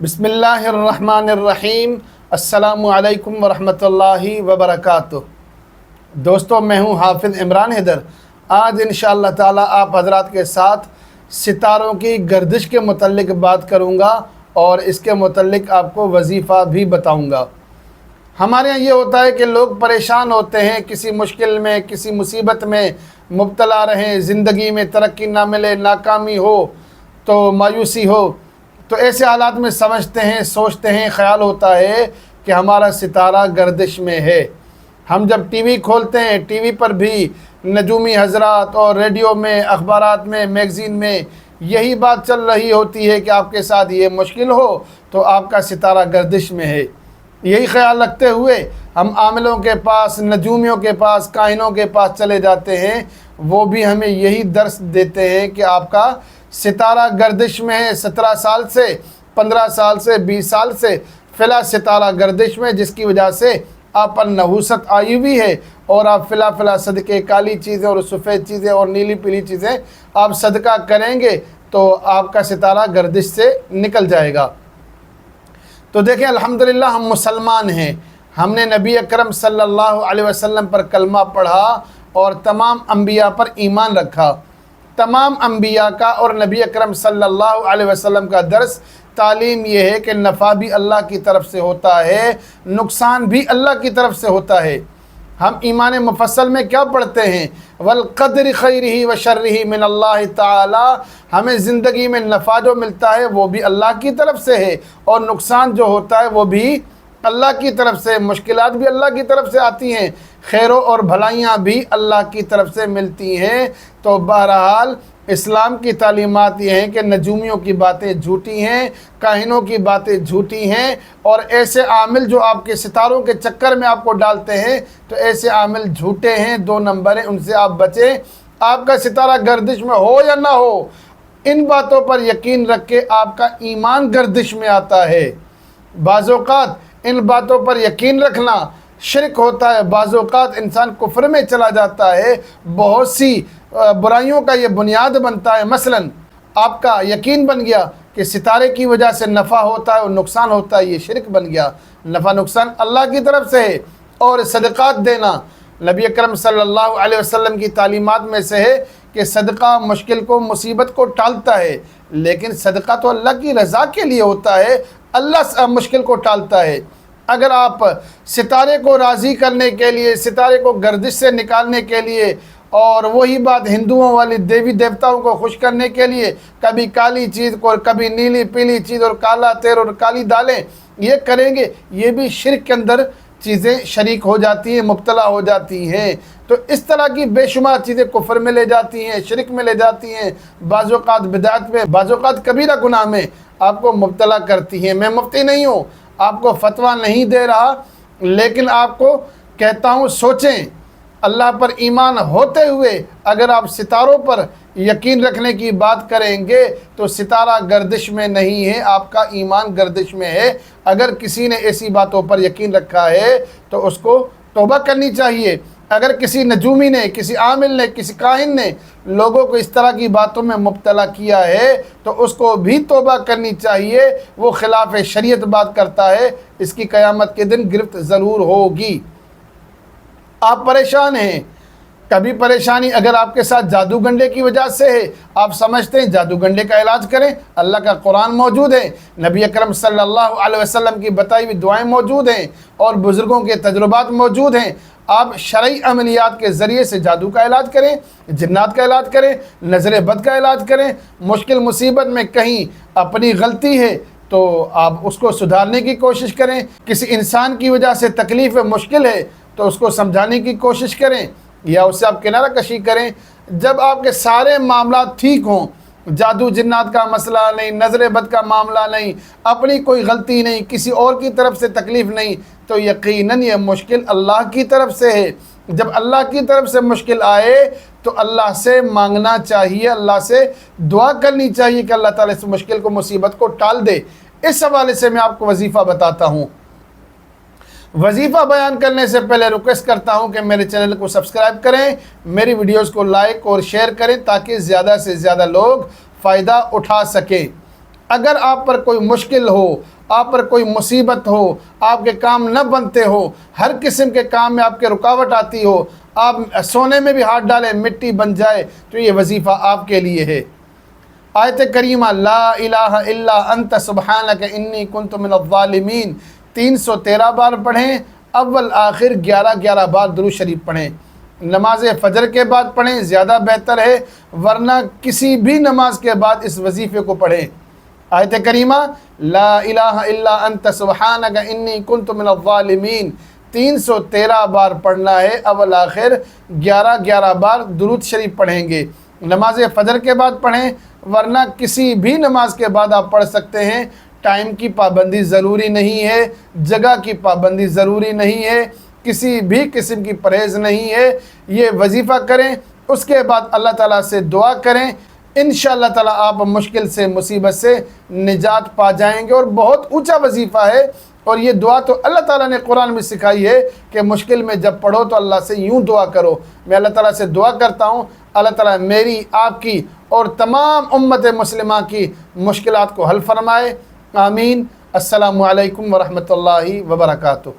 بسم اللہ الرحمن الرحیم۔ السلام علیکم ورحمۃ اللہ وبرکاتہ۔ دوستو، میں ہوں حافظ عمران حیدر۔ آج انشاءاللہ تعالی آپ حضرات کے ساتھ ستاروں کی گردش کے متعلق بات کروں گا اور اس کے متعلق آپ کو وظیفہ بھی بتاؤں گا۔ ہمارے یہاں یہ ہوتا ہے کہ لوگ پریشان ہوتے ہیں، کسی مشکل میں، کسی مصیبت میں مبتلا رہیں، زندگی میں ترقی نہ ملے، ناکامی ہو تو مایوسی ہو، تو ایسے حالات میں سمجھتے ہیں، سوچتے ہیں، خیال ہوتا ہے کہ ہمارا ستارہ گردش میں ہے۔ ہم جب ٹی وی کھولتے ہیں، ٹی وی پر بھی نجومی حضرات اور ریڈیو میں، اخبارات میں، میگزین میں یہی بات چل رہی ہوتی ہے کہ آپ کے ساتھ یہ مشکل ہو تو آپ کا ستارہ گردش میں ہے۔ یہی خیال رکھتے ہوئے ہم عاملوں کے پاس، نجومیوں کے پاس، کاہنوں کے پاس چلے جاتے ہیں، وہ بھی ہمیں یہی درس دیتے ہیں کہ آپ کا ستارہ گردش میں ہے۔ 17 سال سے، 15 سال سے، 20 سال سے فلا ستارہ گردش میں، جس کی وجہ سے آپ پر نحوست آئی ہوئی ہے اور آپ فلا صدقے کالی چیزیں اور سفید چیزیں اور نیلی پیلی چیزیں آپ صدقہ کریں گے تو آپ کا ستارہ گردش سے نکل جائے گا۔ تو دیکھیں، الحمدللہ ہم مسلمان ہیں، ہم نے نبی اکرم صلی اللہ علیہ وسلم پر کلمہ پڑھا اور تمام انبیاء پر ایمان رکھا۔ تمام انبیاء کا اور نبی اکرم صلی اللہ علیہ وسلم کا درس تعلیم یہ ہے کہ نفع بھی اللہ کی طرف سے ہوتا ہے، نقصان بھی اللہ کی طرف سے ہوتا ہے۔ ہم ایمان مفصل میں کیا پڑھتے ہیں؟ والقدر خیرہ و شرہ من اللہ تعالی۔ ہمیں زندگی میں نفع جو ملتا ہے وہ بھی اللہ کی طرف سے ہے اور نقصان جو ہوتا ہے وہ بھی اللہ کی طرف سے، مشکلات بھی اللہ کی طرف سے آتی ہیں، خیروں اور بھلائیاں بھی اللہ کی طرف سے ملتی ہیں۔ تو بہرحال اسلام کی تعلیمات یہ ہیں کہ نجومیوں کی باتیں جھوٹی ہیں، کاہنوں کی باتیں جھوٹی ہیں، اور ایسے عامل جو آپ کے ستاروں کے چکر میں آپ کو ڈالتے ہیں تو ایسے عامل جھوٹے ہیں، 2 نمبر ہیں، ان سے آپ بچیں۔ آپ کا ستارہ گردش میں ہو یا نہ ہو، ان باتوں پر یقین رکھ کے آپ کا ایمان گردش میں آتا ہے۔ بعض اوقات ان باتوں پر یقین رکھنا شرک ہوتا ہے، بعض اوقات انسان کفر میں چلا جاتا ہے، بہت سی برائیوں کا یہ بنیاد بنتا ہے۔ مثلا آپ کا یقین بن گیا کہ ستارے کی وجہ سے نفع ہوتا ہے اور نقصان ہوتا ہے، یہ شرک بن گیا۔ نفع نقصان اللہ کی طرف سے ہے۔ اور صدقات دینا نبی اکرم صلی اللہ علیہ وسلم کی تعلیمات میں سے ہے کہ صدقہ مشکل کو، مصیبت کو ٹالتا ہے، لیکن صدقہ تو اللہ کی رضا کے لیے ہوتا ہے، اللہ مشکل کو ٹالتا ہے۔ اگر آپ ستارے کو راضی کرنے کے لیے، ستارے کو گردش سے نکالنے کے لیے، اور وہی بات ہندوؤں والی دیوی دیوتاؤں کو خوش کرنے کے لیے کبھی کالی چیز کو اور کبھی نیلی پیلی چیز اور کالا تیر اور کالی دالیں یہ کریں گے، یہ بھی شرک کے اندر چیزیں شریک ہو جاتی ہیں، مبتلا ہو جاتی ہیں۔ تو اس طرح کی بے شمار چیزیں کفر میں لے جاتی ہیں، شرک میں لے جاتی ہیں، بعض اوقات بدعت میں، بعض اوقات کبیرہ گناہ میں آپ کو مبتلا کرتی ہیں۔ میں مفتی نہیں ہوں، آپ کو فتویٰ نہیں دے رہا، لیکن آپ کو کہتا ہوں سوچیں۔ اللہ پر ایمان ہوتے ہوئے اگر آپ ستاروں پر یقین رکھنے کی بات کریں گے تو ستارہ گردش میں نہیں ہے، آپ کا ایمان گردش میں ہے۔ اگر کسی نے ایسی باتوں پر یقین رکھا ہے تو اس کو توبہ کرنی چاہیے۔ اگر کسی نجومی نے، کسی عامل نے، کسی کاہن نے لوگوں کو اس طرح کی باتوں میں مبتلا کیا ہے تو اس کو بھی توبہ کرنی چاہیے۔ وہ خلاف شریعت بات کرتا ہے، اس کی قیامت کے دن گرفت ضرور ہوگی۔ آپ پریشان ہیں، کبھی پریشانی اگر آپ کے ساتھ جادو گنڈے کی وجہ سے ہے، آپ سمجھتے ہیں جادو گنڈے کا علاج کریں، اللہ کا قرآن موجود ہے، نبی اکرم صلی اللہ علیہ وسلم کی بتائی ہوئی دعائیں موجود ہیں اور بزرگوں کے تجربات موجود ہیں۔ آپ شرعی عملیات کے ذریعے سے جادو کا علاج کریں، جنات کا علاج کریں، نظر بد کا علاج کریں۔ مشکل مصیبت میں کہیں اپنی غلطی ہے تو آپ اس کو سدھارنے کی کوشش کریں۔ کسی انسان کی وجہ سے تکلیف مشکل ہے تو اس کو سمجھانے کی کوشش کریں یا اس سے آپ کنارہ کشی کریں۔ جب آپ کے سارے معاملات ٹھیک ہوں، جادو جنات کا مسئلہ نہیں، نظر بد کا معاملہ نہیں، اپنی کوئی غلطی نہیں، کسی اور کی طرف سے تکلیف نہیں، تو یقیناً یہ مشکل اللہ کی طرف سے ہے۔ جب اللہ کی طرف سے مشکل آئے تو اللہ سے مانگنا چاہیے، اللہ سے دعا کرنی چاہیے کہ اللہ تعالیٰ اس مشکل کو، مصیبت کو ٹال دے۔ اس حوالے سے میں آپ کو وظیفہ بتاتا ہوں۔ وظیفہ بیان کرنے سے پہلے ریکویسٹ کرتا ہوں کہ میرے چینل کو سبسکرائب کریں، میری ویڈیوز کو لائک اور شیئر کریں تاکہ زیادہ سے زیادہ لوگ فائدہ اٹھا سکیں۔ اگر آپ پر کوئی مشکل ہو، آپ پر کوئی مصیبت ہو، آپ کے کام نہ بنتے ہو، ہر قسم کے کام میں آپ کے رکاوٹ آتی ہو، آپ سونے میں بھی ہاتھ ڈالیں مٹی بن جائے، تو یہ وظیفہ آپ کے لیے ہے۔ آیت کریمہ لا الہ الا انت سبحانک انی کنت من الظالمین 313 بار پڑھیں، اول آخر 11 بار درود شریف پڑھیں۔ نماز فجر کے بعد پڑھیں، زیادہ بہتر ہے، ورنہ کسی بھی نماز کے بعد اس وظیفے کو پڑھیں۔ آیت کریمہ لا الہ الا انت سبحانک انی کنت من الظالمین 313 بار پڑھنا ہے، اول آخر 11 بار درود شریف پڑھیں گے۔ نماز فجر کے بعد پڑھیں، ورنہ کسی بھی نماز کے بعد آپ پڑھ سکتے ہیں۔ ٹائم کی پابندی ضروری نہیں ہے، جگہ کی پابندی ضروری نہیں ہے، کسی بھی قسم کی پرہیز نہیں ہے۔ یہ وظیفہ کریں، اس کے بعد اللہ تعالیٰ سے دعا کریں، انشاءاللہ تعالیٰ آپ مشکل سے مصیبت سے نجات پا جائیں گے۔ اور بہت اونچا وظیفہ ہے، اور یہ دعا تو اللہ تعالیٰ نے قرآن میں سکھائی ہے کہ مشکل میں جب پڑھو تو اللہ سے یوں دعا کرو۔ میں اللہ تعالیٰ سے دعا کرتا ہوں اللہ تعالیٰ میری، آپ کی اور تمام امت مسلمہ کی مشکلات کو حل فرمائے، آمین۔ السلام علیکم ورحمۃ اللہ وبرکاتہ۔